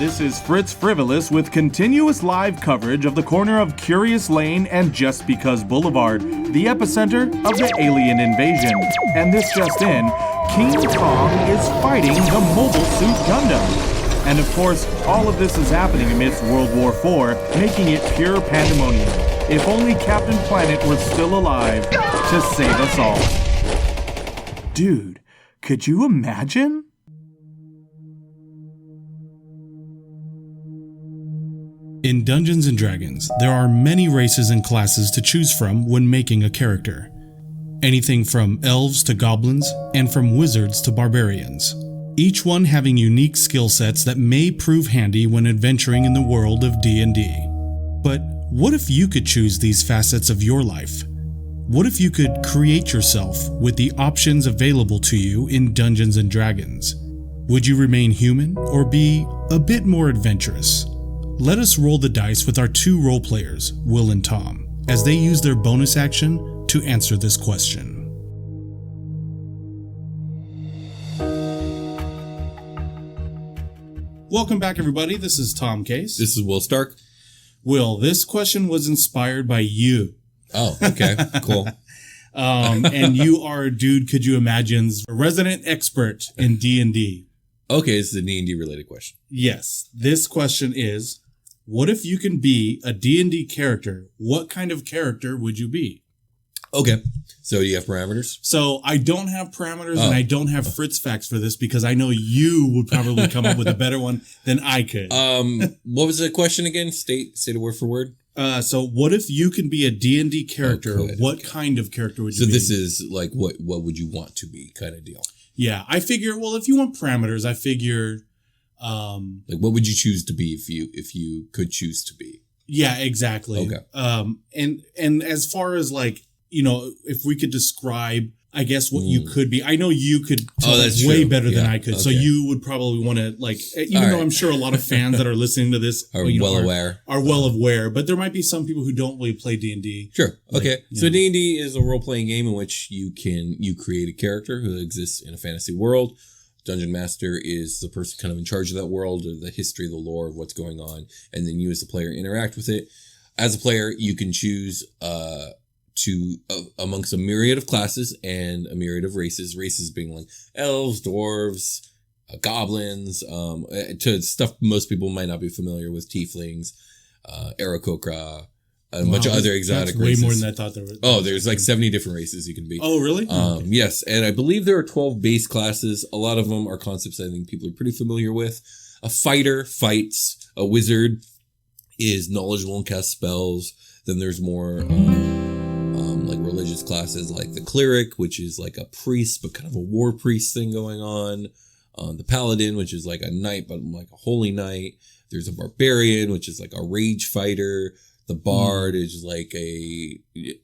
This is Fritz Frivolous with continuous live coverage of the corner of Curious Lane and Just Because Boulevard, the epicenter of the alien invasion. And this just in, King Kong is fighting the Mobile Suit Gundam. And of course, all of this is happening amidst World War IV, making it pure pandemonium. If only Captain Planet were still alive to save us all. Dude, could you imagine? In Dungeons & Dragons, there are many races and classes to choose from when making a character. Anything from elves to goblins, and from wizards to barbarians. Each one having unique skill sets that may prove handy when adventuring in the world of D&D. But what if you could choose these facets of your life? What if you could create yourself with the options available to you in Dungeons & Dragons? Would you remain human or be a bit more adventurous? Let us roll the dice with our two role players, Will and Tom, as they use their bonus action to answer this question. Welcome back, everybody. This is Tom Case. This is Will Stark. Will, this question was inspired by you. Oh, okay. Cool. And you are Dude Could You Imagine's resident expert in D&D. Okay, this is a D&D related question. Yes. This question is, what if you can be a D&D character? What kind of character would you be? Okay. So do you have parameters? So I don't have parameters and I don't have Fritz facts for this because I know you would probably come up with a better one than I could. What was the question again? State it word for word. So what if you can be a D&D character? What kind of character would you be? So this is like what would you want to be kind of deal? Yeah, I figure, well, if you want parameters, I figure like what would you choose to be if you could choose to be? Yeah, exactly. Okay. And as far as like, you know, if we could describe, I guess, what you could be. I know you could tell it way better than I could. Okay. So you would probably want to, like, even though I'm sure a lot of fans that are listening to this are well aware. But there might be some people who don't really play D&D. Sure. Okay. So D&D is a role-playing game in which you create a character who exists in a fantasy world. Dungeon Master is the person kind of in charge of that world, or the history, the lore of what's going on, and then you as the player interact with it. As a player, you can choose amongst a myriad of classes and a myriad of races being like elves, dwarves, goblins, to stuff most people might not be familiar with, tieflings, Aarakocra, a bunch of other exotic races. Way more than I thought there were. Oh, there's like 70 different races you can be. Oh, really? Okay. Yes, and I believe there are 12 base classes. A lot of them are concepts I think people are pretty familiar with. A fighter fights. A wizard is knowledgeable and casts spells. Then there's more like religious classes like the cleric, which is like a priest, but kind of a war priest thing going on. The paladin, which is like a knight, but like a holy knight. There's a barbarian, which is like a rage fighter. The bard is like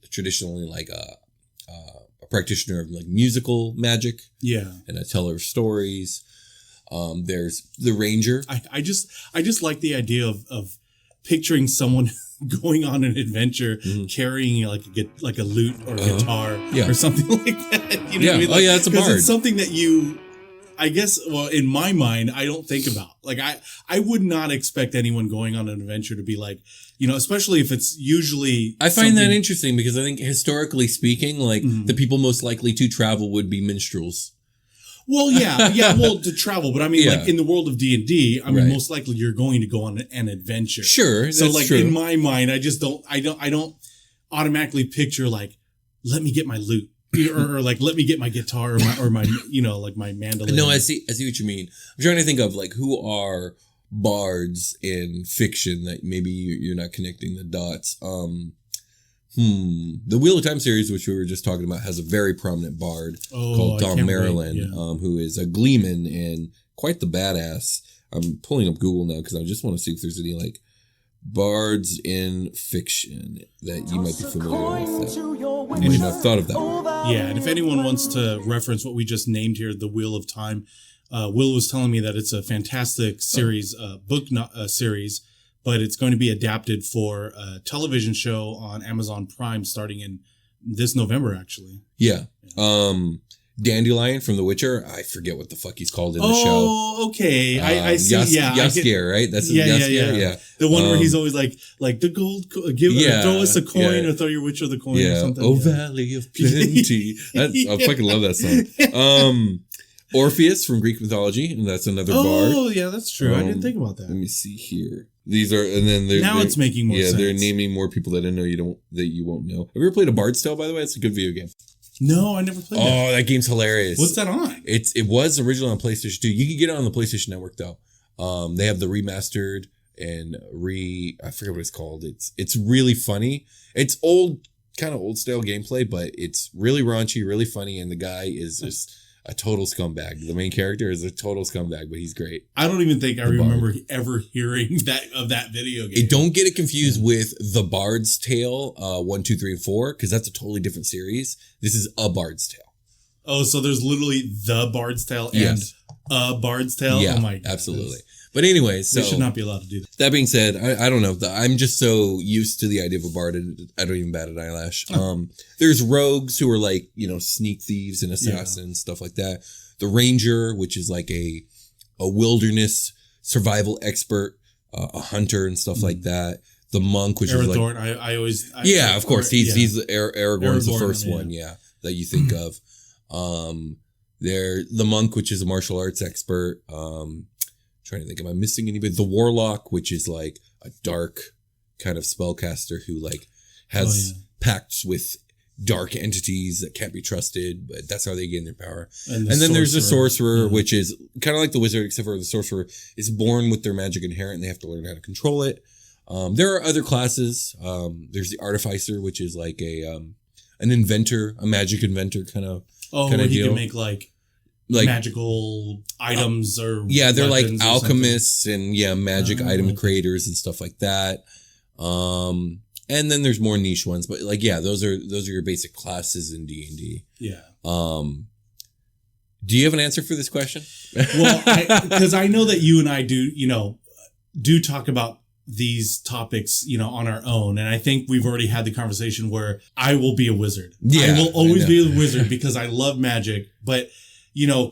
traditionally like a practitioner of like musical magic. Yeah. And a teller of stories. There's the ranger. I just like the idea of picturing someone going on an adventure, carrying like a lute or a guitar or something like that. You know what I mean? Like, it's a bard. It's something that you, I guess, well, in my mind, I don't think about. Like, I would not expect anyone going on an adventure to be like, you know, especially if it's usually. I find that interesting because I think historically speaking, like the people most likely to travel would be minstrels. Well, to travel, but I mean, like in the world of D&D, I mean, most likely you're going to go on an adventure. Sure, so like true. In my mind, I don't automatically picture like, let me get my lute, or like let me get my guitar or my you know, like my mandolin. No, I see what you mean. I'm trying to think of like who are bards in fiction that maybe you're not connecting the dots. The Wheel of Time series, which we were just talking about, has a very prominent bard called Tom Maryland, who is a gleeman and quite the badass. I'm pulling up Google now because I just want to see if there's any like bards in fiction that you might be familiar with. You might not have thought of that one. Yeah, and if anyone wants to reference what we just named here, the Wheel of Time, Will was telling me that it's a fantastic series, series. But it's going to be adapted for a television show on Amazon Prime starting in this November, actually. Yeah. Dandelion from The Witcher. I forget what the fuck he's called in the show. Oh, okay. I see. Yaskier, right? That's Yaskier. Yeah. The one where he's always like the gold, throw us a coin or throw your Witcher the coin or something. Oh, Valley of Plenty. I fucking love that song. Orpheus from Greek mythology, and that's another bard. Oh, yeah, that's true. I didn't think about that. Let me see here. These are, and then it's making more sense. Yeah, they're naming more people that I know that you won't know. Have you ever played a Bard's Tale, by the way? It's a good video game. No, I never played that. Oh, that game's hilarious. What's that on? It was originally on PlayStation 2. You can get it on the PlayStation Network though. They have the remastered and I forget what it's called. It's really funny. It's kind of old style gameplay, but it's really raunchy, really funny, and the guy is just a total scumbag. The main character is a total scumbag, but he's great. I don't even think I remember ever hearing that video game. Don't get it confused with The Bard's Tale 1, 2, 3, and 4, because that's a totally different series. This is A Bard's Tale. Oh, so there's literally The Bard's Tale and A Bard's Tale? Yeah, oh my God. Absolutely. But anyway, so... They should not be allowed to do that. That being said, I don't know. I'm just so used to the idea of a bard, I don't even bat an eyelash. There's rogues who are like, sneak thieves and assassins, stuff like that. The ranger, which is like a wilderness survival expert, a hunter and stuff like that. The monk, which is like... Aragorn, of course. He's Aragorn's the first one, that you think of. The monk, which is a martial arts expert. Trying to think, am I missing anybody? The warlock, which is like a dark kind of spellcaster who like has pacts with dark entities that can't be trusted, but that's how they gain their power. And then there's the sorcerer, which is kind of like the wizard, except for the sorcerer is born with their magic inherent and they have to learn how to control it. There are other classes. There's the artificer, which is like an inventor, a magic inventor kind of he deal. can make like magical items or they're like alchemists and magic item creators and stuff like that. And then there's more niche ones, but those are your basic classes in D&D. Yeah. Do you have an answer for this question? Well, because I know that you and I do talk about these topics, on our own. And I think we've already had the conversation where I will be a wizard. I will always be a wizard because I love magic, but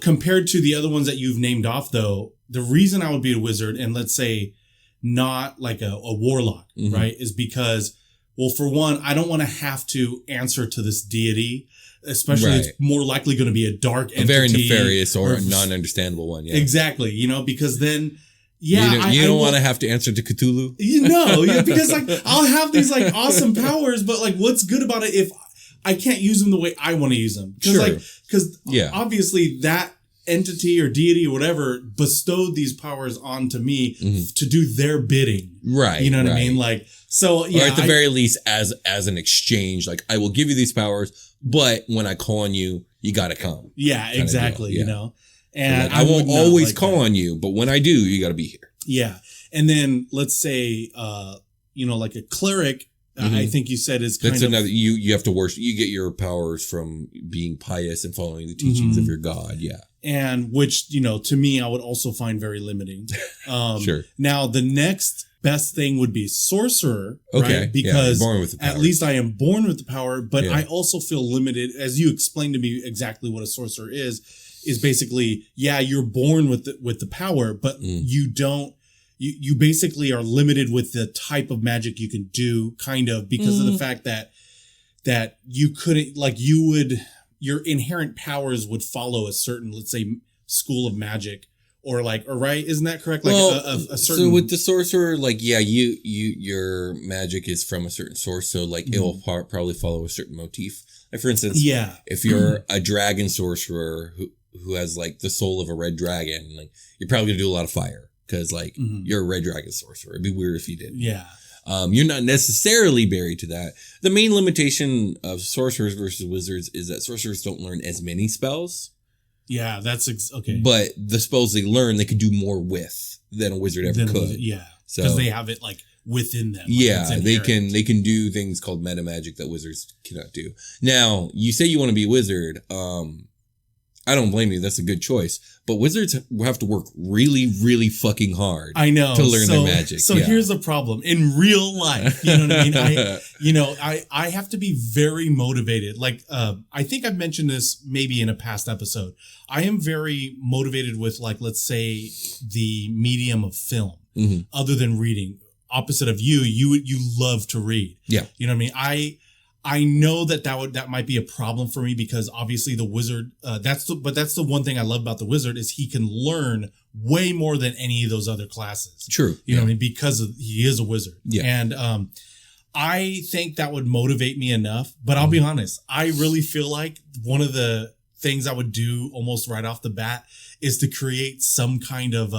compared to the other ones that you've named off, though, the reason I would be a wizard and let's say not like a warlock, right, is because, well, for one, I don't want to have to answer to this deity, especially it's more likely going to be a dark entity. A very nefarious or a non-understandable one, Exactly, because then... Yeah, you don't want to have to answer to Cthulhu. Because I'll have these awesome powers, but what's good about it if I can't use them the way I want to use them? Because obviously that entity or deity or whatever bestowed these powers onto me to do their bidding. Right. You know what I mean? Or at the very least as an exchange, I will give you these powers, but when I call on you, you got to come. Yeah, exactly. And I won't always call on you, but when I do, you got to be here. Yeah. And then let's say, like a cleric, I think you said is kind of... That's another, you have to worship, you get your powers from being pious and following the teachings of your God. Yeah. And which, to me, I would also find very limiting. Sure. Now, the next best thing would be sorcerer, right? Because born with the power. At least I am born with the power, but I also feel limited, as you explained to me exactly what a sorcerer is basically, you're born with the power, but you don't, you basically are limited with the type of magic you can do, kind of, because of the fact that you couldn't, your inherent powers would follow a certain, let's say, school of magic, or right? Isn't that correct? A certain... So with the sorcerer, your magic is from a certain source, so it will probably follow a certain motif. For instance, if you're a dragon sorcerer who has the soul of a red dragon, you're probably gonna do a lot of fire because you're a red dragon sorcerer. It'd be weird if you didn't. Yeah. You're not necessarily buried to that. The main limitation of sorcerers versus wizards is that sorcerers don't learn as many spells. Yeah, that's okay. But the spells they learn, they could do more with than a wizard ever could. Yeah, because they have it within them. They can do things called meta magic that wizards cannot do. Now, you say you want to be a wizard. I don't blame you. That's a good choice. But wizards have to work really, really fucking hard. I know. To learn their magic. So here's the problem. In real life, you know what I mean? I have to be very motivated. Like, I think I've mentioned this maybe in a past episode. I am very motivated with, like, let's say the medium of film, other than reading. Opposite of you love to read. Yeah. You know what I mean? I know that might be a problem for me because obviously the wizard, that's the one thing I love about the wizard is he can learn way more than any of those other classes. True. You know what I mean? Because he is a wizard. Yeah. And, I think that would motivate me enough, but I'll be honest. I really feel like one of the things I would do almost right off the bat is to create some kind of,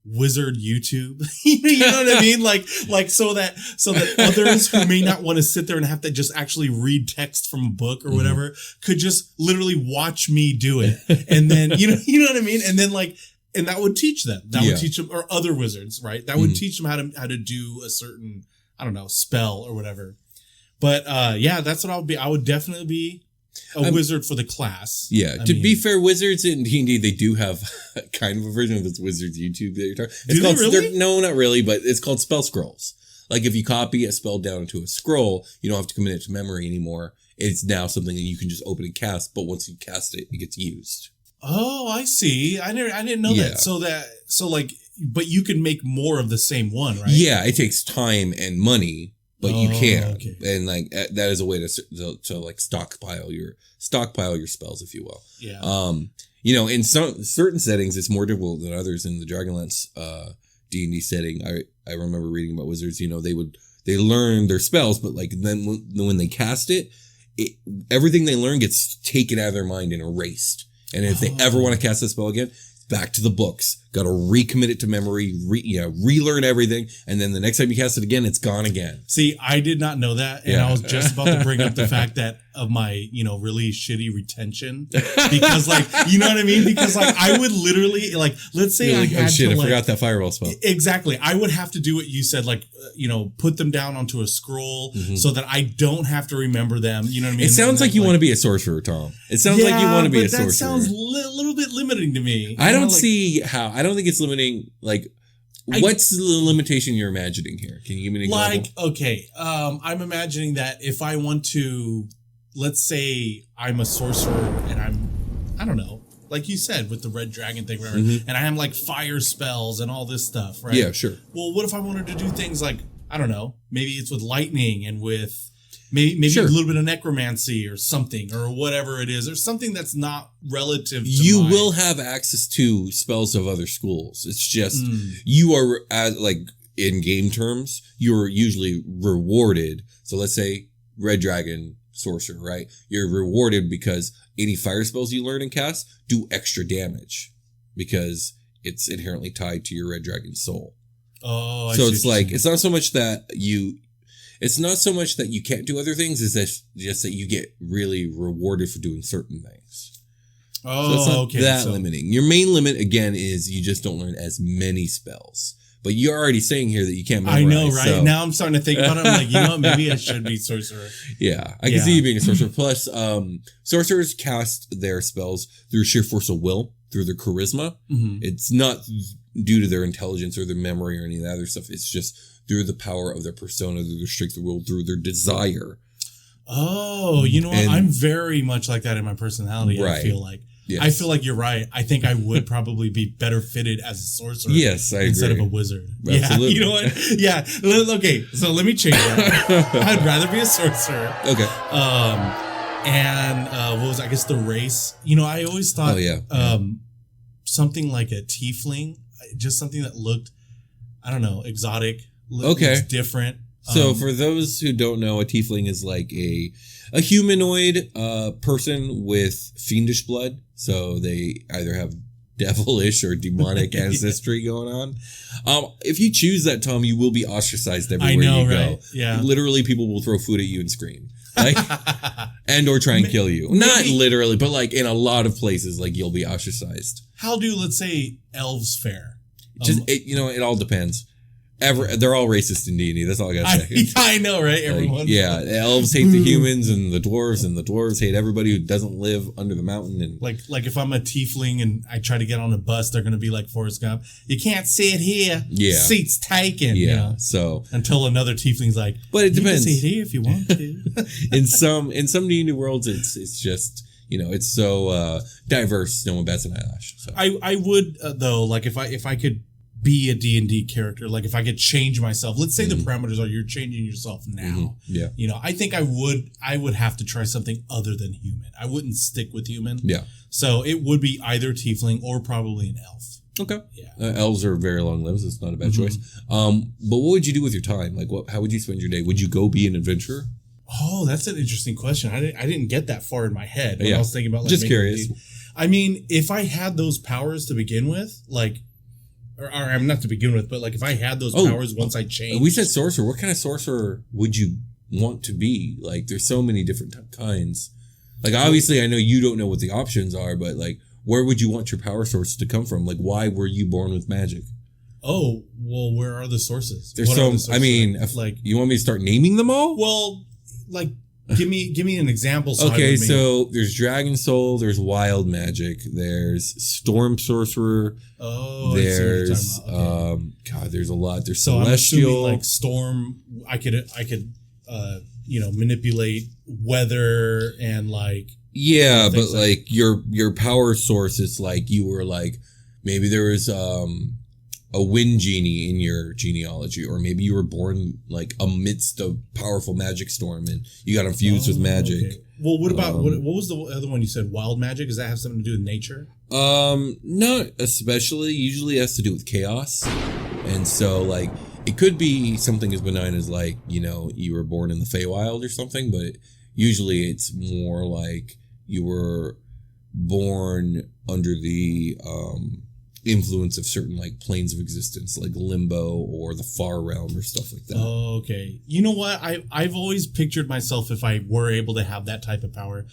wizard YouTube. You know what I mean? Like so that others who may not want to sit there and have to just actually read text from a book or whatever could just literally watch me do it. And then, you know what I mean? And then and that would teach them. That would teach them, or other wizards, right? That would teach them how to do a certain, I don't know, spell or whatever. But that's what I would be. I would definitely be a wizard for the class. Yeah. To be fair, wizards in D&D, they do have kind of a version of this wizards YouTube that you're talking. Do they really? No, not really, but it's called spell scrolls. Like if you copy a spell down into a scroll, you don't have to commit it to memory anymore. It's now something that you can just open and cast, but once you cast it, it gets used. Oh, I see. I didn't know that. So but you can make more of the same one, right? Yeah, it takes time and money. But you can, okay. And that is a way to like stockpile your spells, if you will. Yeah. In some certain settings, it's more difficult than others. In the Dragonlance D&D setting, I remember reading about wizards. They learn their spells, but like then when they cast it, everything they learn gets taken out of their mind and erased. And if they ever want to cast that spell again, back to the books. Got to recommit it to memory, relearn everything, and then the next time you cast it again, it's gone again. See, I did not know that, and I was just about to bring up the fact that of my, really shitty retention, because you know what I mean? Because I would literally let's say I had I forgot that fireball spell. Exactly, I would have to do what you said, put them down onto a scroll so that I don't have to remember them. You know what I mean? It sounds like you want to be a sorcerer, Tom. It sounds like you want to be a sorcerer. That sounds a little bit limiting to me. I don't see how. I don't think it's limiting. What's the limitation you're imagining here? Can you give me an example? I'm imagining that if I want to, let's say I'm a sorcerer and I don't know, like you said with the red dragon thing, whatever, and I have fire spells and all this stuff, right? Yeah, sure. Well, what if I wanted to do things like, I don't know, maybe it's with lightning and with maybe a little bit of necromancy or something or whatever it is, or something that's not relative to you will have access to spells of other schools. It's just you are, as in game terms, you're usually rewarded. So let's say red dragon sorcerer, right? You're rewarded because any fire spells you learn and cast do extra damage because it's inherently tied to your red dragon soul. Oh, so it's it's not so much that you can't do other things. It's just that you get really rewarded for doing certain things. Oh, so it's not okay. that limiting. Your main limit, again, is you just don't learn as many spells. But you're already saying here that you can't memorize. I know, right? So. Now I'm starting to think about it. I'm like, what? Maybe I should be sorcerer. Yeah, I can see you being a sorcerer. Plus, sorcerers cast their spells through sheer force of will, through their charisma. Mm-hmm. It's not due to their intelligence or their memory or any of that other stuff. It's just through the power of their persona, through their strength of will, through their desire. Oh, you know what? I'm very much like that in my personality, right. I feel like. Yes. I feel like you're right. I think I would probably be better fitted as a sorcerer. Yes, I instead agree. of a wizard. Absolutely. Yeah, you know what? Yeah. Okay, so let me change that. I'd rather be a sorcerer. Okay. And what was, I guess, the race? I always thought something like a tiefling, just something that looked, I don't know, exotic. Okay. Different. So for those who don't know, a tiefling is like a humanoid person with fiendish blood. So they either have devilish or demonic ancestry going on. If you choose that, Tom, you will be ostracized everywhere you go. Right? Yeah. Literally, people will throw food at you and scream. And or try and kill you. Not literally, but in a lot of places, you'll be ostracized. How do, let's say, elves fare? Just it all depends. They're all racist in D&D. That's all I gotta say. I know, right? Everyone. Like, yeah, the elves hate the humans and the dwarves hate everybody who doesn't live under the mountain. And like if I'm a tiefling and I try to get on a bus, they're gonna be like Forrest Gump. You can't sit here. Yeah, seats taken. Yeah, you know? So until another tiefling's like, but it depends. You can sit here if you want to. in some D&D worlds, it's just it's so diverse. No one bats an eyelash. So I would though, like if I could be a D&D character, like if I could change myself, let's say the parameters are you're changing yourself now. Yeah. I think I would have to try something other than human. I wouldn't stick with human. Yeah. So it would be either tiefling or probably an elf. Okay. Yeah. Elves are very long lives. It's not a bad choice. But what would you do with your time? Like how would you spend your day? Would you go be an adventurer? Oh, that's an interesting question. I didn't get that far in my head when I was thinking about like just curious. I mean, if I had those powers to begin with, like or I'm not to begin with, but like if I had those powers once I changed. We said sorcerer. What kind of sorcerer would you want to be? Like there's so many different kinds. Like obviously I know you don't know what the options are, but like where would you want your power source to come from? Like why were you born with magic? Oh, well, where are the sources? There's I mean, like you want me to start naming them all? Well, like give me an example. Okay, so there's Dragon Soul, there's Wild Magic, there's Storm Sorcerer. Oh, there's okay. God, there's a lot. There's so Celestial. I'm like Storm. I could manipulate weather and like. Yeah, but like your power source is like you were like maybe there was a wind genie in your genealogy, or maybe you were born like amidst a powerful magic storm and you got infused with magic. Okay. Well, what about what was the other one you said? Wild magic? Does that have something to do with nature? Not especially. Usually it has to do with chaos. And so like it could be something as benign as like, you were born in the Feywild or something, but usually it's more like you were born under the influence of certain like planes of existence, like limbo or the far realm or stuff like that. Oh, okay. You know what? I've always pictured myself, if I were able to have that type of power,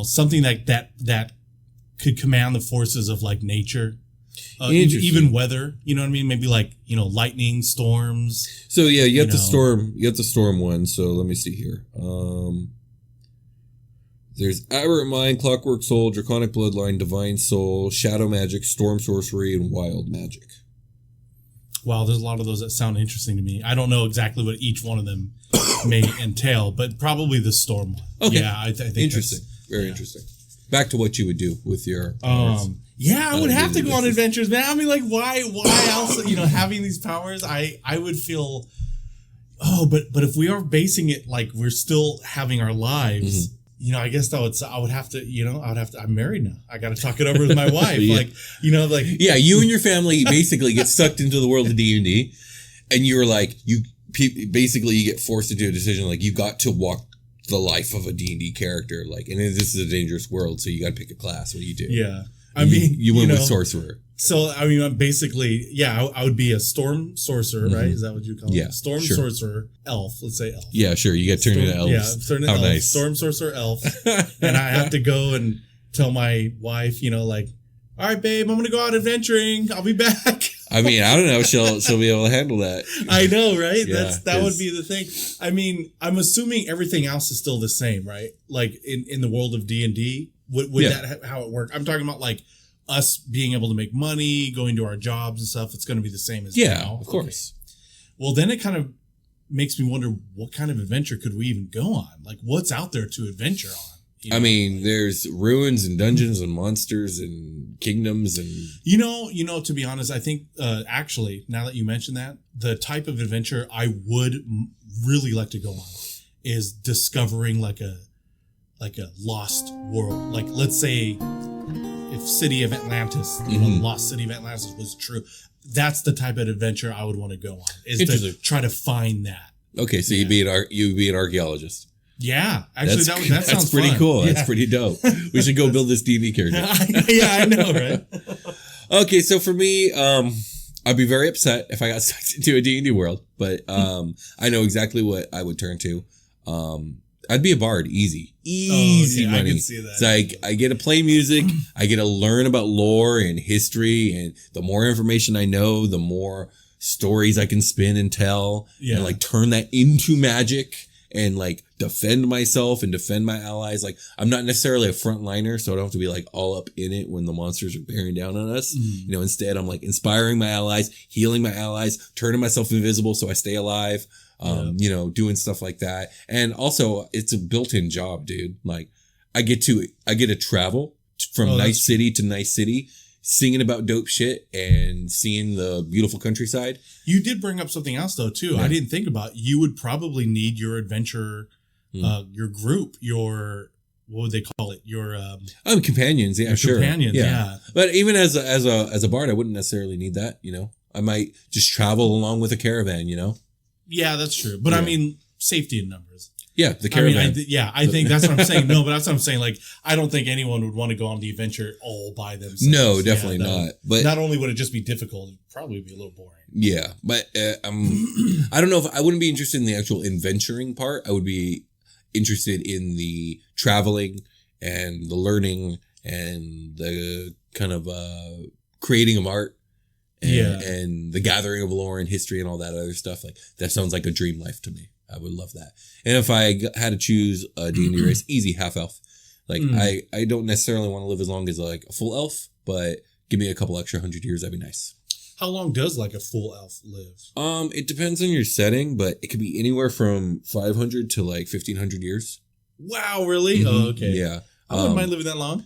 something like that could command the forces of like nature, even weather. You know what I mean? Maybe like lightning, storms. So yeah, you got the storm. You got the storm one. So let me see here. There's Aberrant Mind, Clockwork Soul, Draconic Bloodline, Divine Soul, Shadow Magic, Storm Sorcery, and Wild Magic. Wow, there's a lot of those that sound interesting to me. I don't know exactly what each one of them may entail, but probably the Storm one. Okay. Yeah, I think interesting. Very interesting. Back to what you would do with your powers. Yeah, I would have to go on adventures, man. I mean, like, why else, having these powers, I would feel, but if we are basing it like we're still having our lives, I guess I would have to, I'm married now. I got to talk it over with my wife. Yeah. Yeah, you and your family basically get sucked into the world of D&D, and you're like, you get forced to do a decision. Like you got to walk the life of a D&D character. Like, and this is a dangerous world. So you got to pick a class. What do you do? Yeah. You went with sorcerer. So, I'm basically, I would be a storm sorcerer, right? Is that what you call it? Yeah. Storm sorcerer, elf. Let's say elf. Yeah, sure. You get turned into elves. Yeah, turned into elf. Nice. Storm sorcerer, elf. And I have to go and tell my wife, all right, babe, I'm going to go out adventuring. I'll be back. I don't know. She'll be able to handle that. I know, right? Yeah, that would be the thing. I'm assuming everything else is still the same, right? Like in the world of D&D, would that how it work? I'm talking about like us being able to make money, going to our jobs and stuff. It's going to be the same as now. Of course. Okay. Well, then it kind of makes me wonder, what kind of adventure could we even go on? Like, what's out there to adventure on? There's ruins and dungeons and monsters and kingdoms and... to be honest, I think, actually, now that you mention that, the type of adventure I would really like to go on is discovering like a lost world. Like, let's say if City of Atlantis, Lost City of Atlantis was true, that's the type of adventure I would want to go on, is to try to find that. Okay, so you'd be an archaeologist. Yeah, actually, that sounds that's pretty fun. cool. Yeah. That's pretty dope. We should go build this D&D character. Yeah, I know, right? Okay, so for me, I'd be very upset if I got sucked into a D&D world, but I know exactly what I would turn to. I'd be a bard, easy money. I can see that. It's like I get to play music, I get to learn about lore and history, and the more information I know, the more stories I can spin and tell and like turn that into magic and like defend myself and defend my allies. Like I'm not necessarily a frontliner, so I don't have to be like all up in it when the monsters are bearing down on us. You know, instead I'm like inspiring my allies, healing my allies, turning myself invisible so I stay alive. You know, doing stuff like that. And also it's a built-in job, dude. Like I get to travel from nice city to nice city, singing about dope shit and seeing the beautiful countryside. You did bring up something else though too. I didn't think about. You would probably need your adventure, your group, your, what would they call it? Your companions. Yeah, sure. Companions. Yeah. But even as a bard, I wouldn't necessarily need that. You know, I might just travel along with a caravan. You know. Yeah, that's true. But I mean, safety in numbers. Yeah, the caravan. I think that's what I'm saying. No, but that's what I'm saying. Like, I don't think anyone would want to go on the adventure all by themselves. No, definitely not. But not only would it just be difficult, it'd probably be a little boring. Yeah, but I don't know if I wouldn't be interested in the actual adventuring part. I would be interested in the traveling and the learning and the kind of creating of art. And the gathering of lore and history and all that other stuff. Like that sounds like a dream life to me. I would love that. And if I had to choose a D&D race, easy half elf. Like I don't necessarily want to live as long as like a full elf, but give me a couple extra 100 years. That'd be nice. How long does like a full elf live? It depends on your setting, but it could be anywhere from 500 to like 1500 years. Wow, really? Oh, okay. Yeah. I wouldn't mind living that long.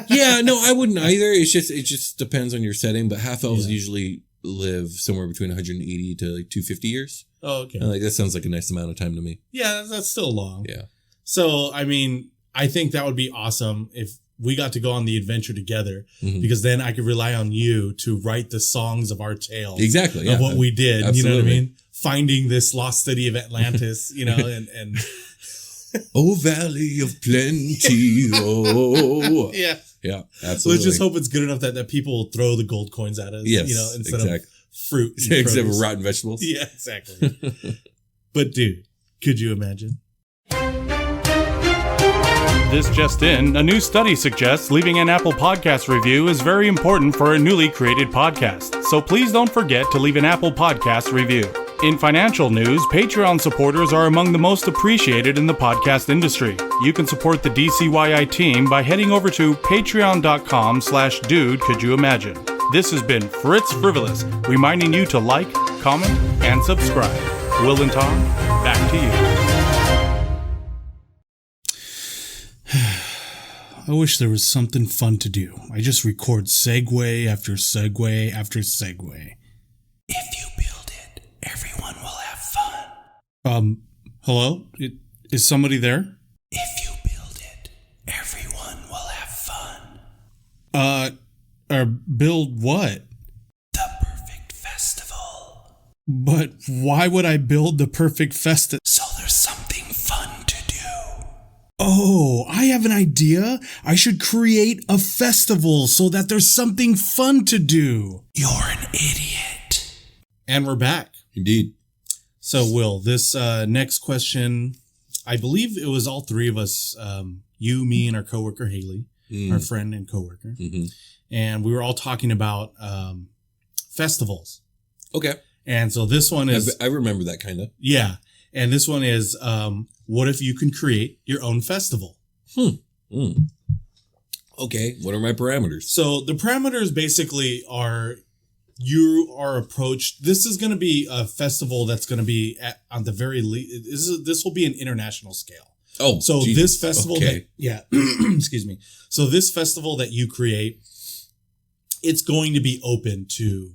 Yeah, no, I wouldn't either. It just depends on your setting. But half elves usually live somewhere between 180 to like 250 years. Oh, okay. And like that sounds like a nice amount of time to me. Yeah, that's still long. Yeah. So I mean, I think that would be awesome if we got to go on the adventure together, because then I could rely on you to write the songs of our tales. Exactly. Of what we did. Absolutely. You know what I mean? Finding this lost city of Atlantis. You know, and oh, Valley of Plenty. Oh. Yeah, absolutely. Let's just hope it's good enough that people will throw the gold coins at us. Yes, you know, instead of fruit. Except for rotten vegetables. Yeah, exactly. But dude, could you imagine? This just in, a new study suggests leaving an Apple Podcast review is very important for a newly created podcast. So please don't forget to leave an Apple Podcast review. In financial news, Patreon supporters are among the most appreciated in the podcast industry. You can support the DCYI team by heading over to patreon.com/dudecouldyouimagine. This has been Fritz Frivolous, reminding you to like, comment, and subscribe. Will and Tom, back to you. I wish there was something fun to do. I just record segue after segue after segue. If you build it, everyone will have fun. Hello? Is somebody there? If you build it, everyone will have fun. Build what? The perfect festival. But why would I build the perfect festival? So there's something fun to do. Oh, I have an idea. I should create a festival so that there's something fun to do. You're an idiot. And we're back. Indeed. So, Will, this next question, I believe it was all three of us, you, me, and our coworker, Haley, our friend and coworker. And we were all talking about festivals. Okay. And so this one is... I remember that kind of. Yeah. And this one is, what if you can create your own festival? Okay. What are my parameters? So the parameters basically are... You are approached. This is going to be a festival that's going to be on the very least. This will be an international scale. Oh, so Jesus. This festival, excuse me. So this festival that you create, it's going to be open to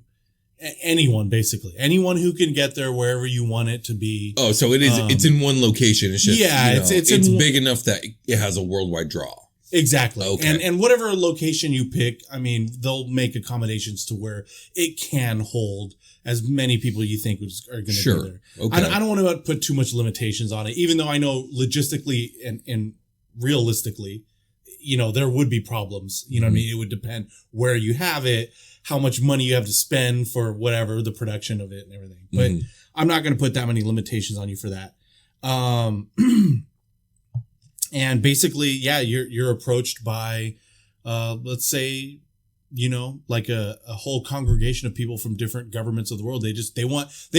anyone, basically. Anyone who can get there wherever you want it to be. Oh, so it is. It's in one location. It's just it's big enough that it has a worldwide draw. Exactly. Okay. And whatever location you pick, I mean, they'll make accommodations to where it can hold as many people you think are going to be there. Okay. I don't want to put too much limitations on it, even though I know logistically and realistically, you know, there would be problems. You know what I mean? It would depend where you have it, how much money you have to spend for whatever, the production of it and everything. But I'm not going to put that many limitations on you for that. And basically, yeah, you're approached by, let's say, like a whole congregation of people from different governments of the world. They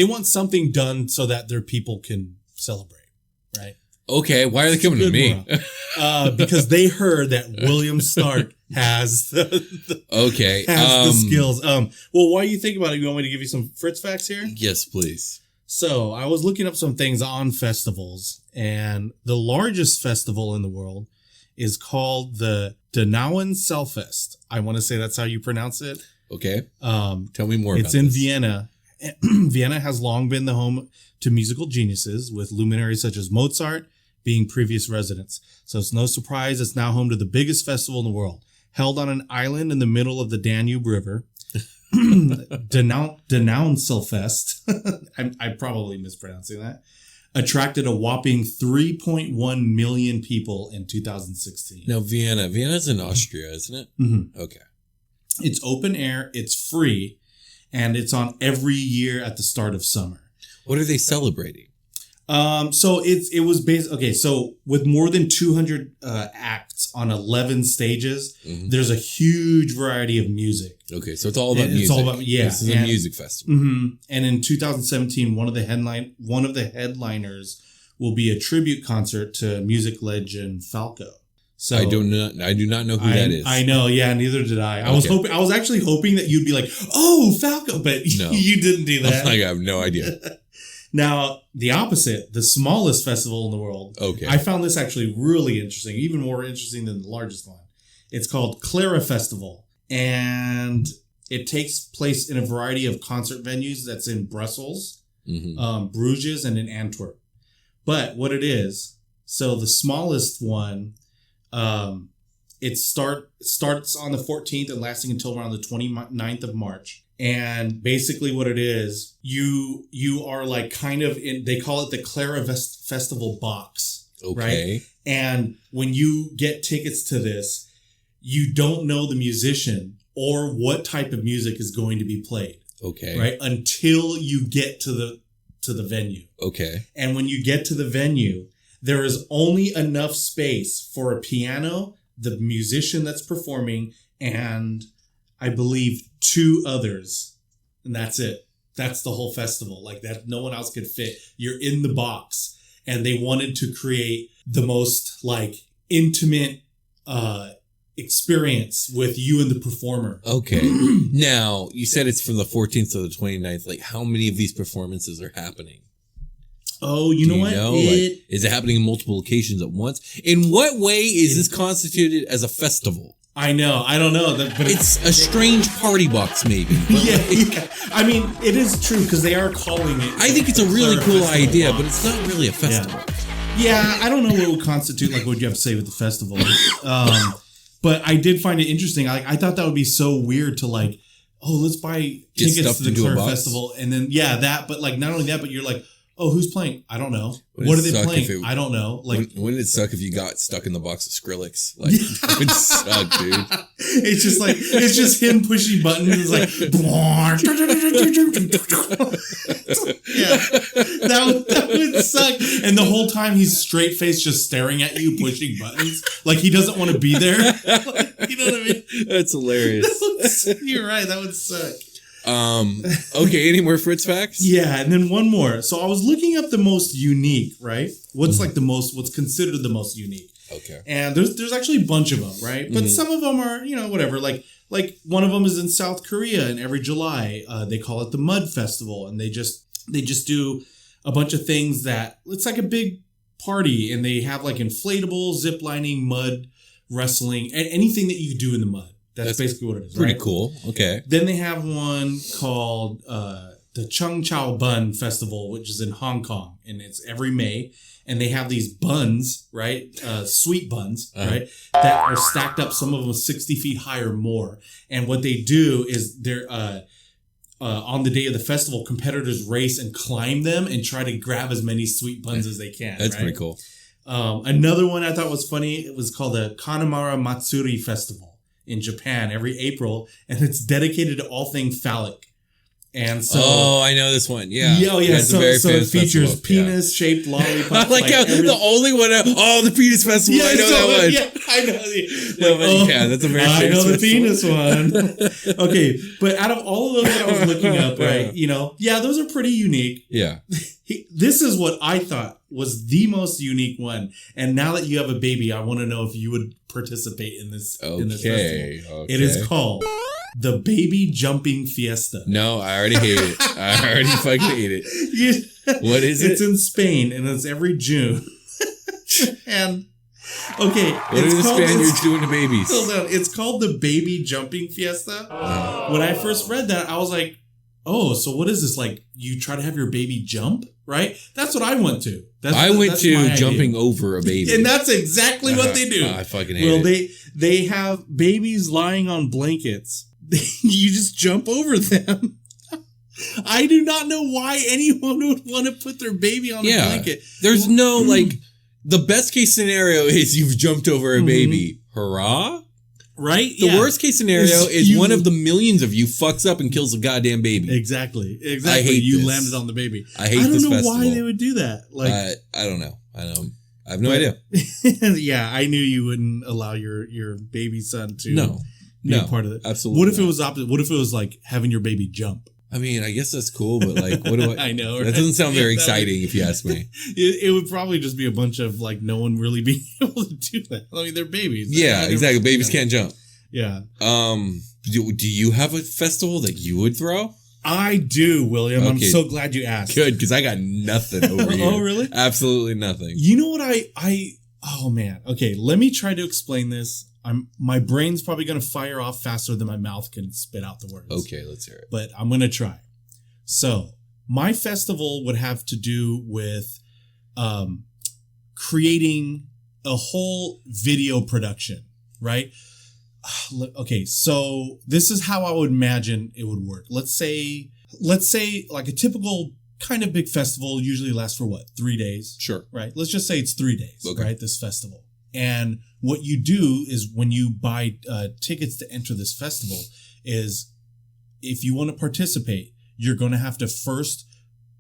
want something done so that their people can celebrate, right? Okay, why are they coming to me? Because they heard that William Stark has the skills. Well, while you think about it, you want me to give you some Fritz facts here? Yes, please. So I was looking up some things on festivals, and the largest festival in the world is called the Dudecouldyouimagine. I want to say that's how you pronounce it. Okay. Tell me more. It's in Vienna. Vienna has long been the home to musical geniuses, with luminaries such as Mozart being previous residents. So it's no surprise it's now home to the biggest festival in the world. Held on an island in the middle of the Danube River, Dudecouldyouimagine, I'm probably mispronouncing that, attracted a whopping 3.1 million people in 2016. Now, Vienna's in Austria, isn't it? Mm-hmm. Okay. It's open air, it's free, and it's on every year at the start of summer. What are they celebrating? So it was based. Okay, so with more than 200 acts on 11 stages, there's a huge variety of music. Okay, so it's all about music. It's all about This is a music festival. Mm-hmm. And in 2017, one of the headliners will be a tribute concert to music legend Falco. So I do not know who that is. I know, yeah, neither did I. I was actually hoping that you'd be like, "Oh, Falco," but no, you didn't do that. I have no idea. Now, the opposite, the smallest festival in the world. Okay. I found this actually really interesting, even more interesting than the largest one. It's called Clara Festival, and it takes place in a variety of concert venues that's in Brussels, Bruges, and in Antwerp. But what it is, so the smallest one, it starts on the 14th and lasting until around the 29th of March. And basically what it is, you are like kind of in, they call it the Clara Festival box. Okay. Right? And when you get tickets to this, you don't know the musician or what type of music is going to be played. Okay. Right? Until you get to the venue. Okay. And when you get to the venue, there is only enough space for a piano, the musician that's performing, and I believe 2 others, and that's it. That's the whole festival. Like that, no one else could fit. You're in the box, and they wanted to create the most like intimate experience with you and the performer. Okay. Now, you said it's from the 14th to the 29th. Like, how many of these performances are happening? Oh, you know what? Is it happening in multiple locations at once? In what way is this constituted as a festival? I know. I don't know. But it's a strange party box, maybe. Yeah. I mean, it is true because they are calling it. I think it's a really cool idea, but it's not really a festival. Yeah, I don't know what would constitute, like, what you have to say with the festival. But I did find it interesting. I thought that would be so weird to, like, oh, let's buy tickets to the Clara Festival. And then, that. But, like, not only that, but you're like, oh, who's playing? I don't know. What are they playing? I don't know. Like, wouldn't it suck if you got stuck in the box of Skrillex? Like, it would suck, dude. It's just like, it's just him pushing buttons. It's like, that would suck. And the whole time he's straight faced, just staring at you, pushing buttons, like he doesn't want to be there. Like, you know what I mean? That's hilarious. You're right. That would suck. Okay, any more Fritz facts? Yeah, and then one more. So I was looking up the most unique, right? What's considered the most unique. Okay. And there's actually a bunch of them, right? But some of them are, whatever. Like one of them is in South Korea, and every July, they call it the Mud Festival, and they just do a bunch of things that it's like a big party, and they have like inflatable, zip lining, mud wrestling, and anything that you can do in the mud. That's basically what it is. Pretty cool. Okay. Then they have one called the Chung Chao Bun Festival, which is in Hong Kong, and it's every May. And they have these buns, right? Sweet buns, right? That are stacked up, some of them 60 feet high or more. And what they do is they're on the day of the festival, competitors race and climb them and try to grab as many sweet buns as they can. That's right? pretty cool. Another one I thought was funny. It was called the Kanamara Matsuri Festival in Japan every April, and it's dedicated to all things phallic. And so, I know this one. Yeah. Yeah, it's a so very it famous features festival. penis-shaped lollipops. I like how the only one. The penis festival. I know that one. Yeah, I know. Yeah, that's a very I famous know the festival. penis one. Okay, but out of all of those that I was looking up, right, those are pretty unique. Yeah. This is what I thought was the most unique one. And now that you have a baby, I want to know if you would participate in this. In this festival. Okay. It is called the Baby Jumping Fiesta. No, I already hate it. I already fucking hate it. What is it? It's in Spain, and it's every June. And okay, what are the Spaniards doing to babies? Hold on, it's called the Baby Jumping Fiesta. When I first read that, I was like, "Oh, so what is this? Like, you try to have your baby jump, right?" That's what I went to. I went to jumping over a baby, and that's exactly what they do. I fucking hate it. They have babies lying on blankets. You just jump over them. I do not know why anyone would want to put their baby on a blanket. There's no, the best case scenario is you've jumped over a baby. Hurrah. Right? The worst case scenario is one of the millions of you fucks up and kills a goddamn baby. Exactly. I hate you this. landed on the baby. I hate this festival. I don't know why they would do that. I don't know. I have no idea. Yeah, I knew you wouldn't allow your baby son to be a part of it. Absolutely. What if it was opposite? What if it was like having your baby jump? I mean, I guess that's cool, but what do I? I know. That doesn't sound very exciting if you ask me. It would probably just be a bunch of no one really being able to do that. I mean, they're babies. Yeah, exactly. Babies can't jump. Yeah. Do you have a festival that you would throw? I do, William. Okay. I'm so glad you asked. Good, because I got nothing over here. Oh, really? Absolutely nothing. You know what oh man. Okay, let me try to explain this. My brain's probably going to fire off faster than my mouth can spit out the words. Okay, let's hear it. But I'm going to try. So, my festival would have to do with creating a whole video production, right? Okay, so this is how I would imagine it would work. Let's say like a typical kind of big festival usually lasts for 3 days? Sure. Right? Let's just say it's 3 days, right? This festival. And what you do is when you buy tickets to enter this festival is if you want to participate, you're going to have to first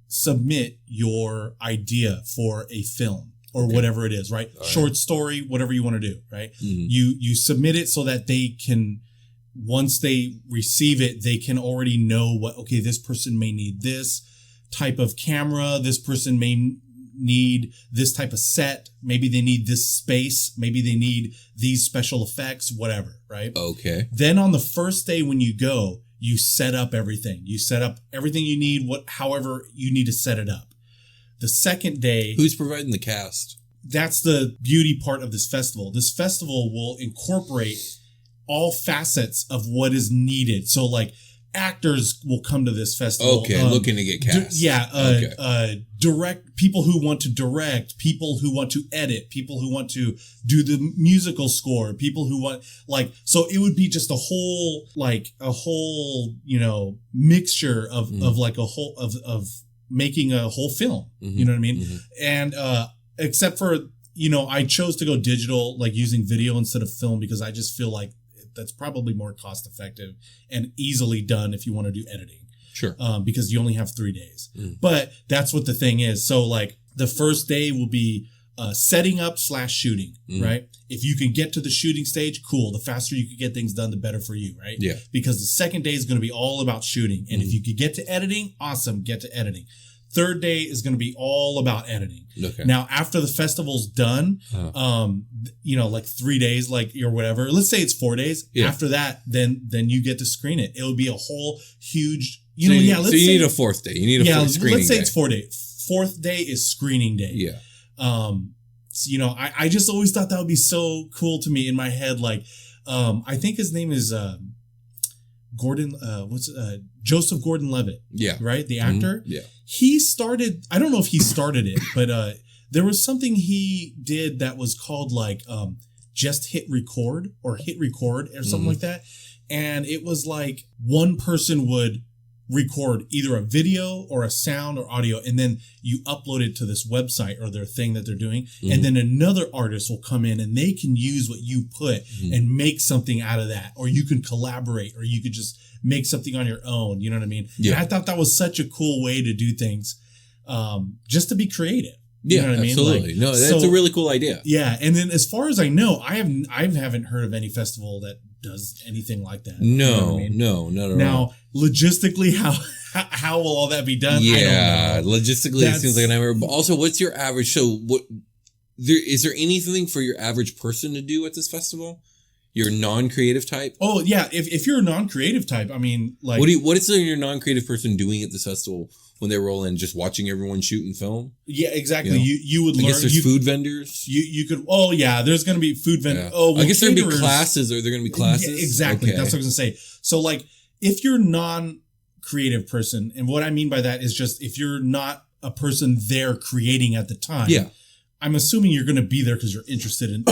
submit your idea for a film or whatever it is, right? Short story, whatever you want to do, right? Mm-hmm. You submit it so that they can, once they receive it, they can already know this person may need this type of camera. This person may need this type of set. Maybe they need this space. Maybe they need these special effects, whatever, right? Okay. Then on the first day when you go, you set up everything. You set up everything you need, however you need to set it up. The second day... Who's providing the cast? That's the beauty part of this festival. This festival will incorporate all facets of what is needed. So actors will come to this festival. Okay, looking to get cast. Direct people who want to direct, people who want to edit, people who want to do the musical score, people who want so it would be just a whole mixture of making a whole film. Mm-hmm, you know what I mean? Mm-hmm. And except for I chose to go digital, using video instead of film because I just feel like that's probably more cost effective and easily done if you want to do editing. Sure. Because you only have 3 days. Mm. But that's what the thing is. So the first day will be setting up / shooting, right? If you can get to the shooting stage, cool. The faster you can get things done, the better for you, right? Yeah. Because the second day is going to be all about shooting. And if you could get to editing, awesome, get to editing. Third day is going to be all about editing. Okay. Now, after the festival's done, 3 days, or whatever, let's say it's 4 days. Yeah. After that, then you get to screen it. It would be a whole huge, you need a fourth day. You need a fourth screening let's say day. It's 4 days. Fourth day is screening day. Yeah. I just always thought that would be so cool to me in my head. I think his name is, Joseph Gordon-Levitt. Yeah. Right? The actor. Mm-hmm. Yeah. He started, I don't know if he started it, but there was something he did that was called just hit record or something like that. And it was one person would record either a video or a sound or audio, and then you upload it to this website or their thing that they're doing. And then another artist will come in and they can use what you put and make something out of that. Or you can collaborate, or you could just make something on your own. You know what I mean? Yeah. And I thought that was such a cool way to do things, just to be creative. You know what I mean? Absolutely. Like, no, that's a really cool idea. Yeah. And then as far as I know, I haven't heard of any festival that does anything like that. No, you know what I mean? No, not at all. Now, logistically, how will all that be done? Yeah, I don't know. logistically, it seems like a nightmare. But also, what's your average? So, is there anything for your average person to do at this festival? Your non-creative type? Oh yeah, if you're a non-creative type, I mean, like, what is your non-creative person doing at this festival when they roll in? Just watching everyone shoot and film? Yeah, exactly. You would learn. I guess there's food vendors. You could. Oh yeah, there's going to be food vendors. Yeah. Oh, well, I guess there'd be classes. Are there going to be classes? Yeah, exactly. Okay. That's what I was going to say. So like, if you're non-creative person, and what I mean by that is just if you're not a person there creating at the time. Yeah. I'm assuming you're going to be there because you're interested in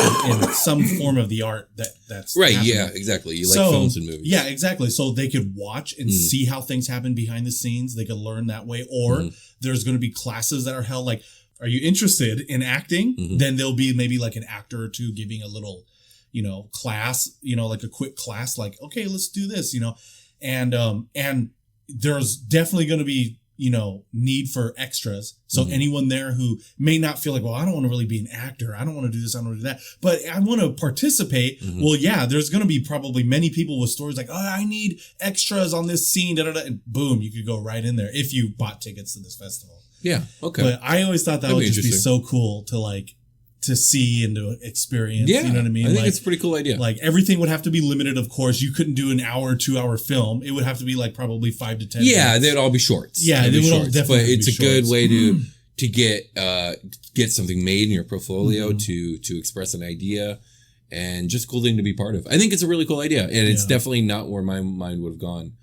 some form of the art that's right. happening. Yeah, exactly. You like films and movies. Yeah, exactly. So they could watch and see how things happen behind the scenes. They could learn that way. Or there's going to be classes that are held. Like, are you interested in acting? Then there'll be maybe like an actor or two giving a little, class. Like a quick class. Like, okay, let's do this. And there's definitely going to be need for extras. So anyone there who may not feel like, well, I don't want to really be an actor. I don't want to do this. I don't want to do that. But I want to participate. Well, yeah, there's going to be probably many people with stories like, oh, I need extras on this scene. And boom, you could go right in there if you bought tickets to this festival. Yeah. Okay. But I always thought that would just be so cool to see and to experience. Yeah. You know what I mean? I think it's a pretty cool idea. Like everything would have to be limited, of course. You couldn't do an hour, 2 hour film. It would have to be like probably 5 to 10 Yeah, minutes. they'd all be shorts. Yeah, they would all definitely But it's be a good shorts. way to get something made in your portfolio to express an idea, and just a cool thing to be part of. I think it's a really cool idea, and it's definitely not where my mind would have gone.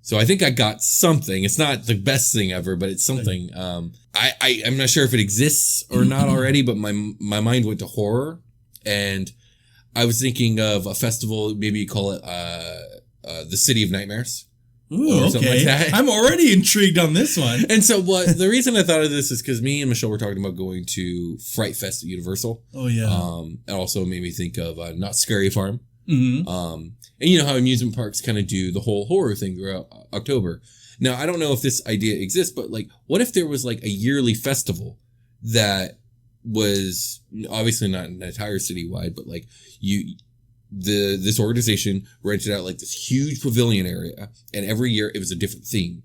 So I think I got something. It's not the best thing ever, but it's something. I'm not sure if it exists or not already, but my mind went to horror, and I was thinking of a festival. Maybe you call it the City of Nightmares. Ooh, okay. Like I'm already intrigued on this one. And so the reason I thought of this is because me and Michelle were talking about going to Fright Fest at Universal. Oh yeah. It also made me think of Not Scary Farm. Mm-hmm. And you know how amusement parks kind of do the whole horror thing throughout October. Now, I don't know if this idea exists, but like, what if there was like a yearly festival that was obviously not an entire citywide, but like this organization rented out like this huge pavilion area, and every year it was a different theme.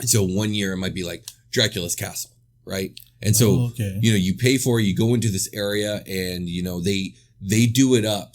And so one year it might be like Dracula's castle, right? And so, you pay for it, you go into this area, and they do it up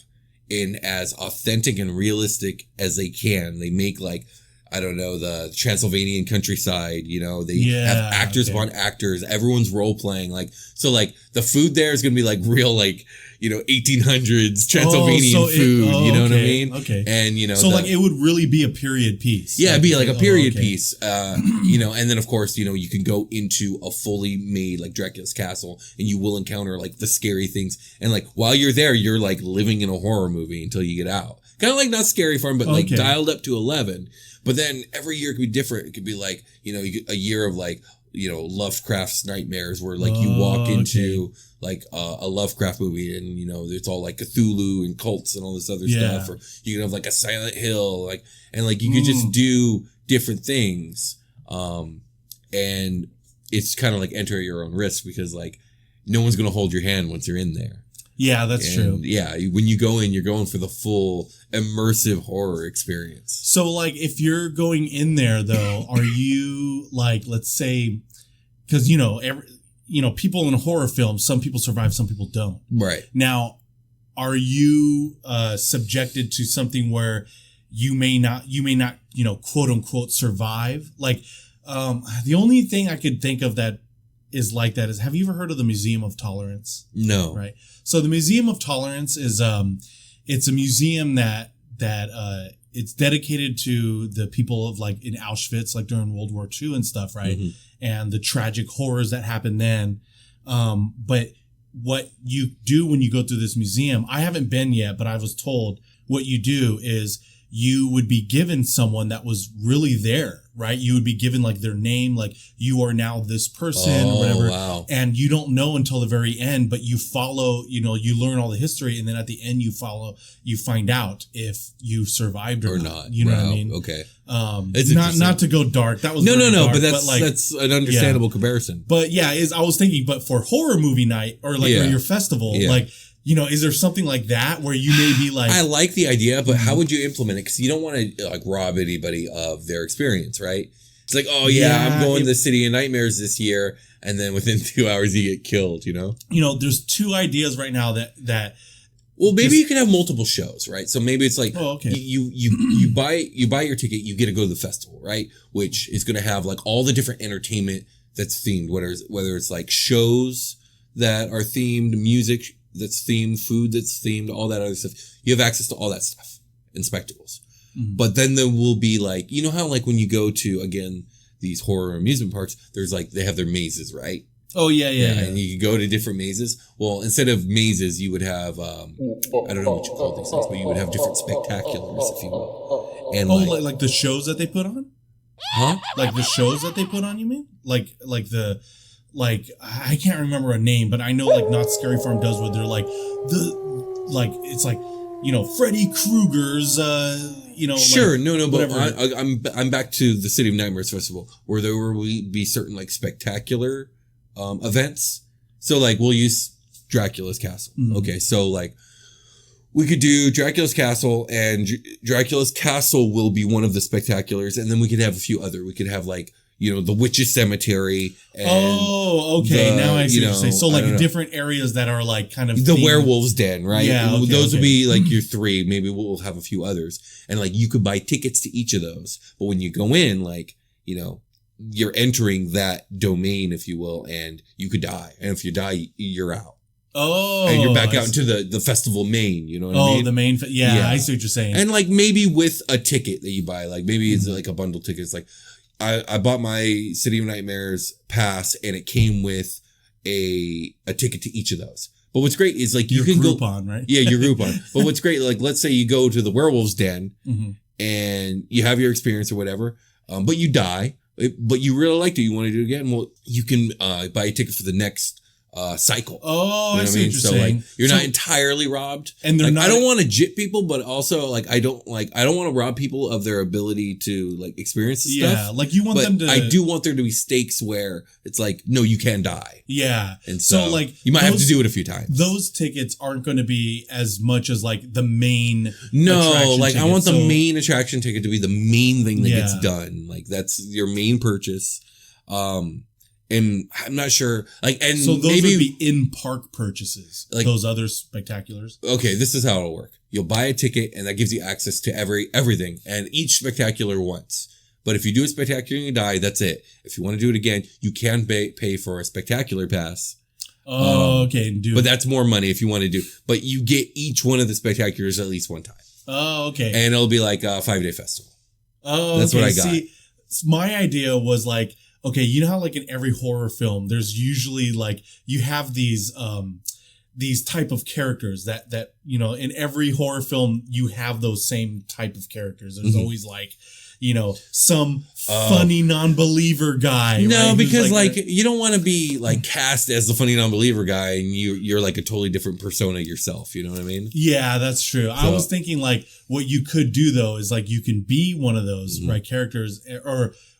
in as authentic and realistic as they can. They make like, I don't know, the Transylvanian countryside, they have actors upon actors, everyone's role playing. Like, so like the food there is going to be like real, like, 1800s Transylvanian food, you know what I mean? Okay. And, so like it would really be a period piece. Yeah, it'd be like a period piece, and then of course, you can go into a fully made like Dracula's castle, and you will encounter like the scary things. And like while you're there, you're like living in a horror movie until you get out. Kind of like Not Scary Farm, but like dialed up to 11. But then every year could be different. It could be like, you get a year of like, Lovecraft's nightmares, where like you walk into like a Lovecraft movie, and it's all like Cthulhu and cults and all this other stuff. Or you can have like a Silent Hill, like, and like you could just do different things. And it's kind of like enter at your own risk, because like no one's going to hold your hand once you're in there. Yeah, that's true. Yeah, when you go in, you're going for the full immersive horror experience. So, like, if you're going in there, though, are you like, let's say, because people in horror films, some people survive, some people don't. Right. Now, are you subjected to something where you may not, quote unquote survive? Like, the only thing I could think of that is like that is, have you ever heard of the Museum of Tolerance? No. Right. So the Museum of Tolerance is it's a museum that it's dedicated to the people of like in Auschwitz, like during World War II and stuff, right? Mm-hmm. And the tragic horrors that happened then. But what you do when you go through this museum, I haven't been yet, but I was told what you do is you would be given someone that was really there, right? You would be given like their name, like you are now this person or whatever. Wow. And you don't know until the very end, but you follow, you learn all the history. And then at the end you find out if you survived or not. You know what I mean? Okay. Not to go dark. That was no, dark, but that's an understandable comparison. But yeah, I was thinking, but for horror movie night or like or your festival, like, is there something like that where you may be like... I like the idea, but how would you implement it? Because you don't want to like rob anybody of their experience, right? It's like, I'm going to the City of Nightmares this year, and then within 2 hours you get killed, there's two ideas right now that well, maybe you can have multiple shows, right? So maybe it's like okay. you buy your ticket, you get to go to the festival, right? Which is going to have like all the different entertainment that's themed, whether it's like shows that are themed, music that's themed, food that's themed, all that other stuff. You have access to all that stuff and spectacles. Mm-hmm. But then there will be like, how like when you go to, again, these horror amusement parks, there's like, they have their mazes, right? Oh, yeah. And you can go to different mazes. Well, instead of mazes, you would have, I don't know what you call these things, but you would have different spectaculars, if you will. And like the shows that they put on? Huh? Like the shows that they put on, you mean? I can't remember a name, but I know like Not Scary Farm does where they're like it's like, Freddy Krueger's, Sure, like, no, but whatever. I'm back to the City of Nightmares Festival where there will be certain like spectacular events. So like we'll use Dracula's Castle. Mm-hmm. Okay, so like we could do Dracula's Castle, and Dracula's Castle will be one of the spectaculars, and then we could have a few other. We could have like the Witch's Cemetery. And okay. Now I see what you're saying. So like different areas that are like kind of the Werewolf's Den, right? Yeah, okay, those would be like your three. Maybe we'll have a few others, and like you could buy tickets to each of those. But when you go in, like you're entering that domain, if you will, and you could die. And if you die, you're out. Oh, and you're back out into the festival main. You know what I mean? The main. Yeah, I see what you're saying. And like maybe with a ticket that you buy, like maybe it's like a bundle ticket. It's like I bought my City of Nightmares pass, and it came with a ticket to each of those. But what's great is like you can go Groupon, right? Yeah, your Groupon. But what's great, like let's say you go to the Werewolf's Den, and you have your experience or whatever, but you die. But you really liked it. You want to do it again? Well, you can buy a ticket for the next cycle. Oh, I see what you're saying. Like, you're not entirely robbed. And they're like, not. I don't want to jip people, but also like I don't want to rob people of their ability to like experience the stuff. Yeah, like you want them to. I do want there to be stakes where it's like, no, you can die. Yeah, and so like you might have to do it a few times. Those tickets aren't going to be as much as like the main. No, like ticket. I want the main attraction ticket to be the main thing that gets done. Like that's your main purchase. And I'm not sure, like, and so those maybe would be in-park purchases, like those other spectaculars. Okay, this is how it'll work. You'll buy a ticket, and that gives you access to everything, and each spectacular once. But if you do a spectacular and you die, that's it. If you want to do it again, you can pay for a spectacular pass. Oh, okay. But that's more money if you want to do. But you get each one of the spectaculars at least one time. Oh, okay. And it'll be like a 5-day festival. Oh, that's okay. what I got. See, my idea was like, okay, you know how like in every horror film, there's usually like you have these type of characters that in every horror film you have those same type of characters. There's always like some funny non-believer guy. No, right? because like you don't want to be like cast as the funny non-believer guy, and you're like a totally different persona yourself. You know what I mean? Yeah, that's true. So, I was thinking like what you could do though is like you can be one of those right characters,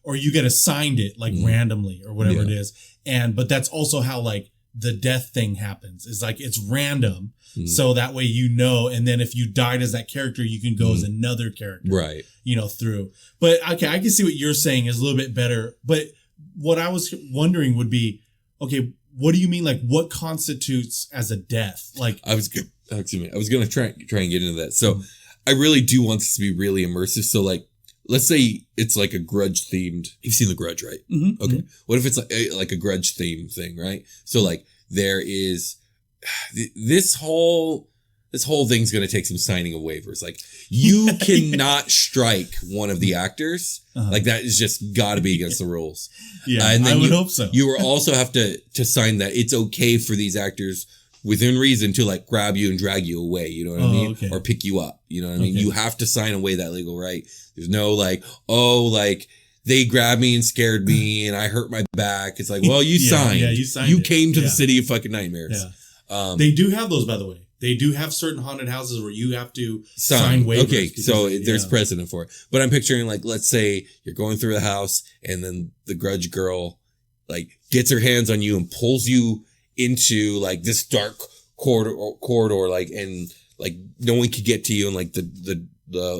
or you get assigned it like randomly or whatever it is. But that's also how like the death thing happens. Is like it's random. So that way and then if you died as that character, you can go as another character. Right. Through. But okay, I can see what you're saying is a little bit better. But what I was wondering would be, okay, what do you mean like what constitutes as a death? Like I was going to try and get into that. So I really do want this to be really immersive. So like let's say it's like a Grudge themed. You've seen The Grudge, right? Mm-hmm. Okay. What if it's like a Grudge theme thing, right? So like there is this whole thing's going to take some signing of waivers. Like you cannot strike one of the actors. Like that is just got to be against the rules. Yeah, and then I would hope so. You will also have to sign that it's okay for these actors within reason to like grab you and drag you away. You know what I mean? Okay. Or pick you up. You know what I mean? Okay. You have to sign away that legal right. There's no like, they grabbed me and scared me and I hurt my back. It's like, well, you signed. Yeah, you signed. You it. came to the city of fucking nightmares. Yeah. They do have those, by the way. They do have certain haunted houses where you have to sign waivers. Okay, so there's precedent for it. But I'm picturing like, let's say you're going through the house and then the grudge girl like gets her hands on you and pulls you into like this dark corridor, like, and like no one could get to you and like the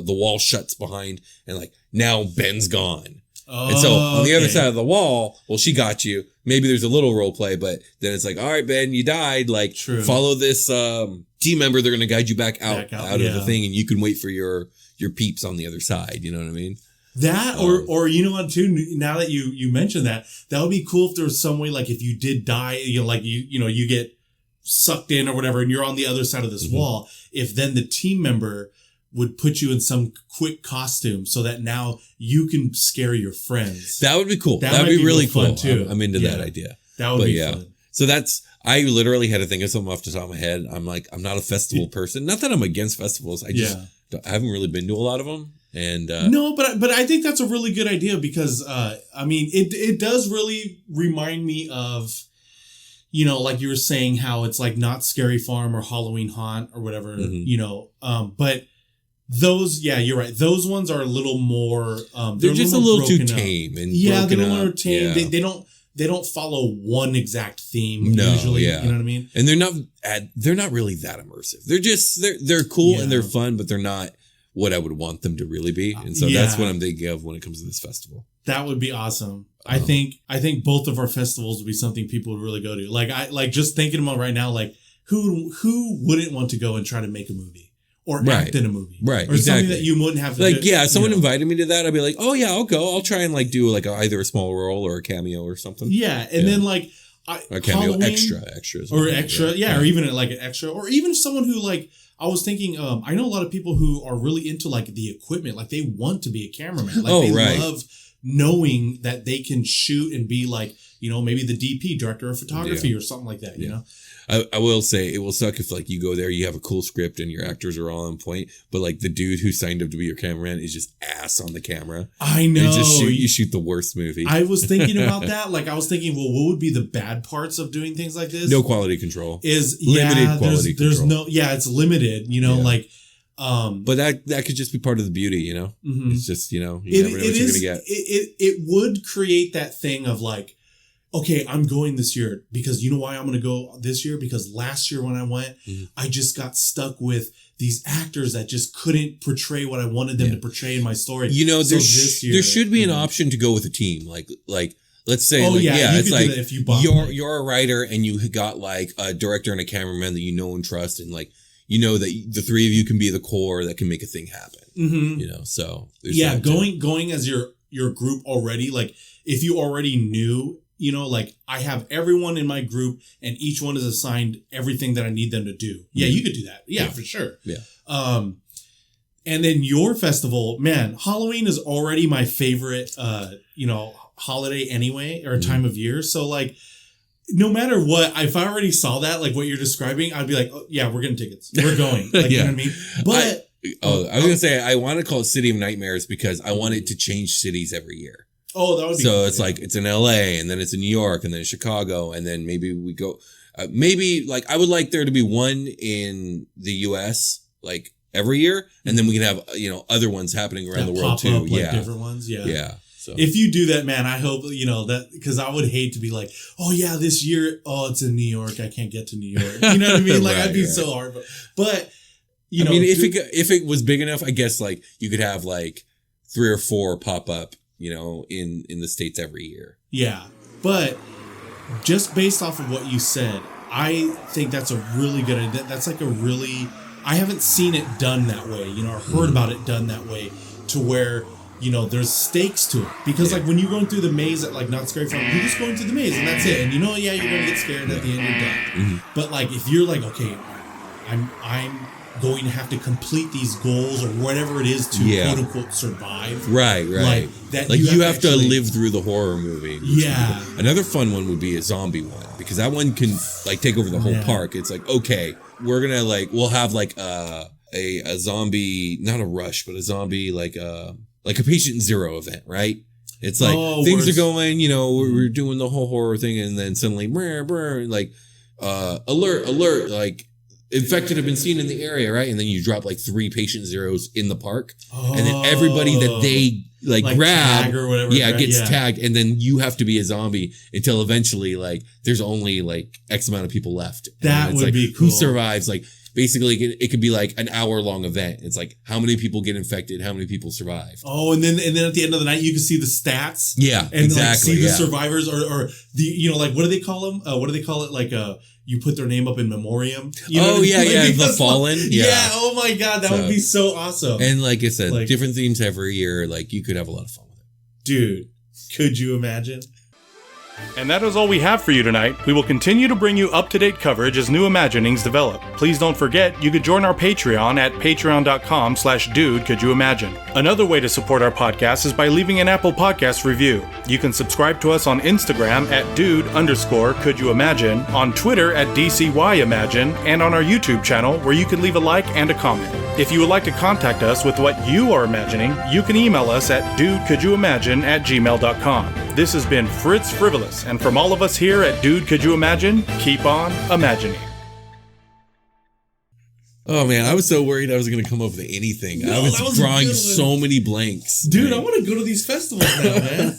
wall shuts behind and like now Ben's gone. Oh, and so on the other side of the wall, well, she got you. Maybe there's a little role play, but then it's like, all right, Ben, you died. Like, follow this team member. They're going to guide you back out of the thing, and you can wait for your peeps on the other side. You know what I mean? That or you know what too? Now that you mentioned that would be cool if there was some way, like if you did die, you know, like you get sucked in or whatever, and you're on the other side of this wall. If then the team member would put you in some quick costume so that now you can scare your friends. That would be cool. That would be really cool. Fun too. I'm into that idea. That would be fun. So I literally had to think of something off the top of my head. I'm like, I'm not a festival person. Not that I'm against festivals. I haven't really been to a lot of them. And no, but I think that's a really good idea because I mean it does really remind me of, you know, like you were saying how it's like not Scary Farm or Halloween Haunt or whatever, you know, but those, you're right. Those ones are a little more. They're just a little too tame and they're a little tame. Yeah. They don't follow one exact theme usually. You know what I mean? And they're not really that immersive. They're cool and they're fun, but they're not what I would want them to really be. And so that's what I'm thinking of when it comes to this festival. That would be awesome. I think both of our festivals would be something people would really go to. Like just thinking about right now, like who wouldn't want to go and try to make a movie? Or act in a movie. Right. Or something that you wouldn't have to like, if someone invited me to that, I'd be like, oh yeah, I'll go. I'll try and like do like either a small role or a cameo or something. Yeah. And then like a cameo extras. Or extra. Yeah. Or even like an extra. Or even someone who like, I was thinking, I know a lot of people who are really into like the equipment. Like they want to be a cameraman. Like they love knowing that they can shoot and be like, you know, maybe the DP, director of photography or something like that, you know? I will say it will suck if like you go there, you have a cool script and your actors are all on point, but like the dude who signed up to be your cameraman is just ass on the camera. I know. You shoot the worst movie. I was thinking about that. Like I was thinking, well, what would be the bad parts of doing things like this? No quality control. Is limited quality control. There's no, it's limited, you know, like, but that could just be part of the beauty, you know? It's just, you know, you never know what you're going to get. It would create that thing of like, okay, I'm going this year because you know why I'm going to go this year? Because last year when I went, I just got stuck with these actors that just couldn't portray what I wanted them to portray in my story. You know, there should be an option to go with a team. Like let's say, it's like if you're a writer and you got like a director and a cameraman that you know and trust, and like you know that the three of you can be the core that can make a thing happen. You know, so going as your group already. Like if you already knew. You know, like I have everyone in my group and each one is assigned everything that I need them to do. Yeah, you could do that. Yeah, for sure. Yeah. And then your festival, man, Halloween is already my favorite, holiday anyway, or time of year. So like, no matter what, if I already saw that, like what you're describing, I'd be like, oh, yeah, we're getting tickets. We're going. Like, you know what I mean? But I was going to say, I want to call it City of Nightmares because I want it to change cities every year. Oh, that would be so cool, it's like it's in LA and then it's in New York and then Chicago and then maybe we go maybe like I would like there to be one in the US like every year and then we can have other ones happening around the world too. Different ones. Yeah. So if you do that, man, I hope that because I would hate to be like, oh yeah, this year, it's in New York, I can't get to New York. You know what I mean? Like I'd be so hard, but I mean, if it was big enough, I guess like you could have like 3 or 4 pop up. In the States every year. Yeah. But just based off of what you said, I think that's a really good idea. That's like I haven't seen it done that way, or heard about it done that way to where, there's stakes to it. Because like when you're going through the maze at like Not Scary Farm, you're just going through the maze and that's it. And you're going to get scared and at the end you're done. But like if you're like, okay, I'm going to have to complete these goals or whatever it is to quote unquote survive. Right. Like that you have to live through the horror movie. Yeah. Another fun one would be a zombie one, because that one can like take over the whole park. It's like, okay, we're gonna we'll have like a zombie, not a rush, but a zombie like a patient zero event, right? It's like things are going, we're doing the whole horror thing, and then suddenly like alert, like infected have been seen in the area, right? And then you drop like 3 patient zeros in the park, and then everybody that they like grab tag or whatever, gets tagged, and then you have to be a zombie until eventually like there's only like X amount of people left. That would be cool. Who survives? Like basically it could be like an hour-long event. It's like how many people get infected, how many people survive. Oh, and then at the end of the night you can see the stats. Yeah, and exactly. Like see the survivors or the like what do they call them? What do they call it? Like you put their name up in memoriam. You know the fallen. Yeah. Oh my God, that would be so awesome. And like I said, different themes every year. Like you could have a lot of fun with it. Dude, could you imagine? And that is all we have for you tonight. We will continue to bring you up-to-date coverage as new imaginings develop. Please don't forget, you could join our Patreon at patreon.com/dudecouldyouimagine. Another way to support our podcast is by leaving an Apple Podcast review. You can subscribe to us on Instagram at dude_couldYouImagine, on Twitter at DCYimagine, and on our YouTube channel where you can leave a like and a comment. If you would like to contact us with what you are imagining, you can email us at dudecouldyouimagine@gmail.com. This has been Fritz Frivolous, and from all of us here at Dude Could You Imagine, keep on imagining. Oh man, I was so worried I was going to come up with anything. No, I was drawing so many blanks. Dude, I want to go to these festivals now, man.